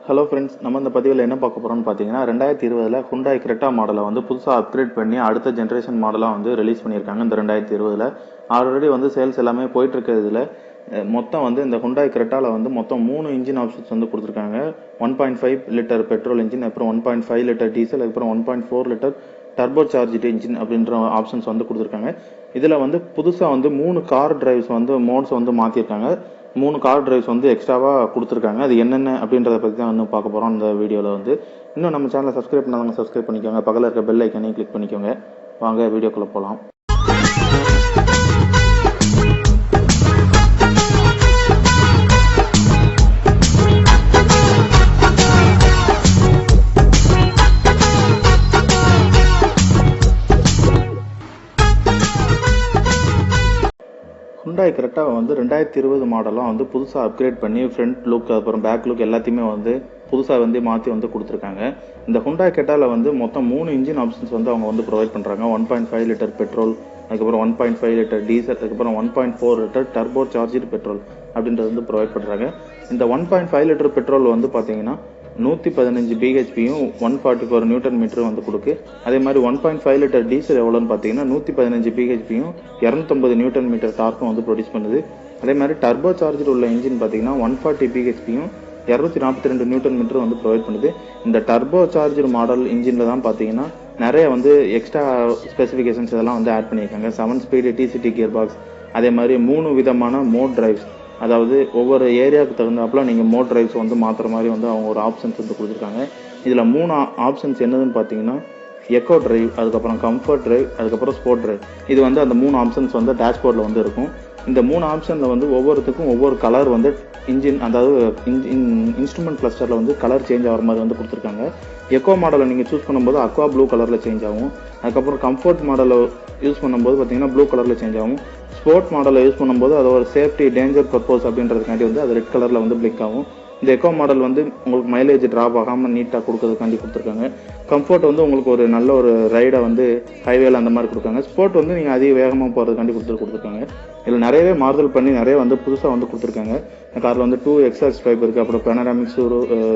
Hello friends, நம்ம இந்த பதிவில் என்ன பார்க்க போகிறோம்னு பார்த்தீங்கன்னா 2020 ஹுண்டாய் கிரெட்டா மாடலை வந்து புதுசாக அப்கிரேட் பண்ணி அடுத்த ஜென்ரேஷன் மாடலாக வந்து ரிலீஸ் பண்ணியிருக்காங்க. இந்த 2020 ஆல்ரெடி வந்து சேல்ஸ் எல்லாமே போயிட்டுருக்கிறதுல மொத்தம் வந்து இந்த ஹுண்டாய் கிரெட்டாவில் வந்து மொத்தம் 3 இன்ஜின் ஆப்ஷன்ஸ் வந்து கொடுத்துருக்காங்க. 1.5 லிட்டர் பெட்ரோல் இன்ஜின், அப்புறம் 1.5 லிட்டர் டீசல், அதுக்கப்புறம் 1.4 லிட்டர் டர்போ சார்ஜ்டு இன்ஜின் அப்படின்ற ஆப்ஷன்ஸ் வந்து கொடுத்துருக்காங்க. இதில் வந்து புதுசாக வந்து 3 கார் டிரைவ்ஸ் வந்து மோட்ஸ் வந்து மாற்றிருக்காங்க. 3 கார் டிரைவ்ஸ் வந்து எக்ஸ்ட்ராவாக கொடுத்துருக்காங்க. அது என்னென்ன அப்படின்றத பற்றி தான் வந்து பார்க்க போகிறோம் இந்த வீடியோவில் வந்து. இன்னும் நம்ம சேனலை சப்ஸ்கிரைப் பண்ணாதவங்க சப்ஸ்கிரைப் பண்ணிக்கோங்க, பக்கத்தில் இருக்க பெல் ஐக்கனையும் கிளிக் பண்ணிக்கோங்க. வாங்க வீடியோக்குள்ளே போகலாம். ஹுண்டாய் கிரெட்டாவை வந்து 2020 மாடலாக வந்து புதுசாக அப்கிரேட் பண்ணி ஃப்ரண்ட் லுக் அப்புறம் பேக் லுக் எல்லாத்தையுமே வந்து புதுசாக வந்து மாற்றி வந்து கொடுத்துருக்காங்க. இந்த ஹுண்டாய் கிரெட்டாவில் வந்து மொத்தம் 3 இன்ஜின் ஆப்ஷன்ஸ் வந்து அவங்க வந்து ப்ரொவைட் பண்ணுறாங்க. 1.5 லிட்டர் பெட்ரோல், அதுக்கப்புறம் 1.5 லிட்டர் டீசல், அதுக்கப்புறம் 1.4 லிட்டர் டர்போ சார்ஜ்டு பெட்ரோல் அப்படின்றது வந்து ப்ரொவைட் பண்ணுறாங்க. இந்த 1.5 லிட்டர் பெட்ரோல் வந்து பார்த்தீங்கன்னா 115 பிஹெச்பியும் 144 நியூட்டன் மீட்டரும் வந்து கொடுக்கு. அதே மாதிரி 1.5 லிட்டர் டீசல் எவ்வளோன்னு பார்த்தீங்கன்னா 115 பிஹெச்பியும் 250 நியூட்டன் மீட்டர் டார்க்கும் வந்து ப்ரொடியூஸ் பண்ணுது. அதே மாதிரி டர்போ சார்ஜ் உள்ள இன்ஜின் பார்த்தீங்கன்னா 140 பிஹெச்பியும் 242 நியூட்டன் மீட்டர் வந்து ப்ரொவைட் பண்ணுது. இந்த டர்போ சார்ஜ் மாடல் இன்ஜினில் தான் பார்த்தீங்கன்னா நிறைய வந்து எக்ஸ்ட்ரா ஸ்பெசிஃபிகேஷன்ஸ் இதெல்லாம் வந்து ஆட் பண்ணியிருக்காங்க. 7 ஸ்பீடு டிசிடி கியர் பாக்ஸ், அதே மாதிரி 3 விதமான மோட் டிரைவ்ஸ், அதாவது ஒவ்வொரு ஏரியாவுக்கு தகுந்தாப்புல நீங்கள் மோட் டிரைவ்ஸ் வந்து மாற்றுற மாதிரி வந்து அவங்க ஒரு ஆப்ஷன்ஸ் வந்து கொடுத்துருக்காங்க. இதில் 3 ஆப்ஷன்ஸ் என்னதுன்னு பார்த்தீங்கன்னா எக்கோ டிரைவ், அதுக்கப்புறம் கம்ஃபர்ட் டிரைவ், அதுக்கப்புறம் ஸ்போர்ட் டிரைவ். இது வந்து அந்த 3 ஆப்ஷன்ஸ் வந்து டேஷ்போர்டில் வந்து இருக்கும். இந்த 3 ஆப்ஷனில் வந்து ஒவ்வொருத்துக்கும் ஒவ்வொரு கலர் வந்து இன்ஜின், அதாவது இன்ஸ்ட்ருமெண்ட் கிளஸ்டரில் வந்து கலர் சேஞ்ச் ஆகிற மாதிரி வந்து கொடுத்துருக்காங்க. எக்கோ மாடலை நீங்கள் சூஸ் பண்ணும்போது அக்வா ப்ளூ கலரில் சேஞ்ச் ஆகும். அதுக்கப்புறம் கம்ஃபர்ட் மாடலை யூஸ் பண்ணும்போது பார்த்தீங்கன்னா ப்ளூ கலரில் சேஞ்ச் ஆகும். ஸ்போர்ட் மாடலை யூஸ் பண்ணும்போது அது ஒரு சேஃப்டி டேஞ்சர் பர்பஸ் அப்படின்றதுக்காண்டி வந்து அது ரெட் கலரில் வந்து பிளிக் ஆகும். இந்த எக்கோ மாடல் வந்து உங்களுக்கு மைலேஜ் ட்ராப் ஆகாமல் நீட்டாக கொடுக்கறதுக்காண்டி கொடுத்துருக்காங்க. கம்ஃபர்ட் வந்து உங்களுக்கு ஒரு நல்ல ஒரு ரைடை வந்து ஹைவேல அந்த மாதிரி கொடுக்காங்க. ஸ்போர்ட் வந்து நீங்கள் அதிக வேகமாக போகிறதுக்காண்டி கொடுத்துருக்காங்க. இதில் நிறையவே மாறுதல் பண்ணி நிறைய வந்து புதுசாக வந்து கொடுத்துருக்காங்க. இந்த காரில் வந்து 2 எக்ஸாஸ்ட் பைப் இருக்குது, அப்புறம் பெனராமிக்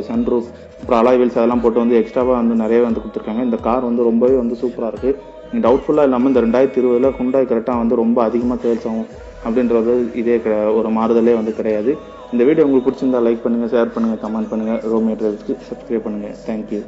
சன்ரூஃப், அப்புறம் அலாய் வீல்ஸ் அதெல்லாம் போட்டு வந்து எக்ஸ்ட்ராவாக வந்து நிறையவே வந்து கொடுத்துருக்காங்க. இந்த கார் வந்து ரொம்பவே வந்து சூப்பராக இருக்குது. டவுட்ஃபுல்லாக இல்லாமல் இந்த 2020 ஹுண்டாய் கிரெட்டா வந்து ரொம்ப அதிகமாக சேல்ஸ் ஆகும் அப்படின்றது இதே ஒரு மாறுதலே வந்து கிடையாது. இந்த வீடியோ உங்களுக்கு பிடிச்சிருந்தா லைக் பண்ணுங்கள், ஷேர் பண்ணுங்கள், கமெண்ட் பண்ணுங்கள். ரோமியோ டிரைவ்ஸ்க்கு சப்ஸ்கிரைப் பண்ணுங்கள். தேங்க்யூ.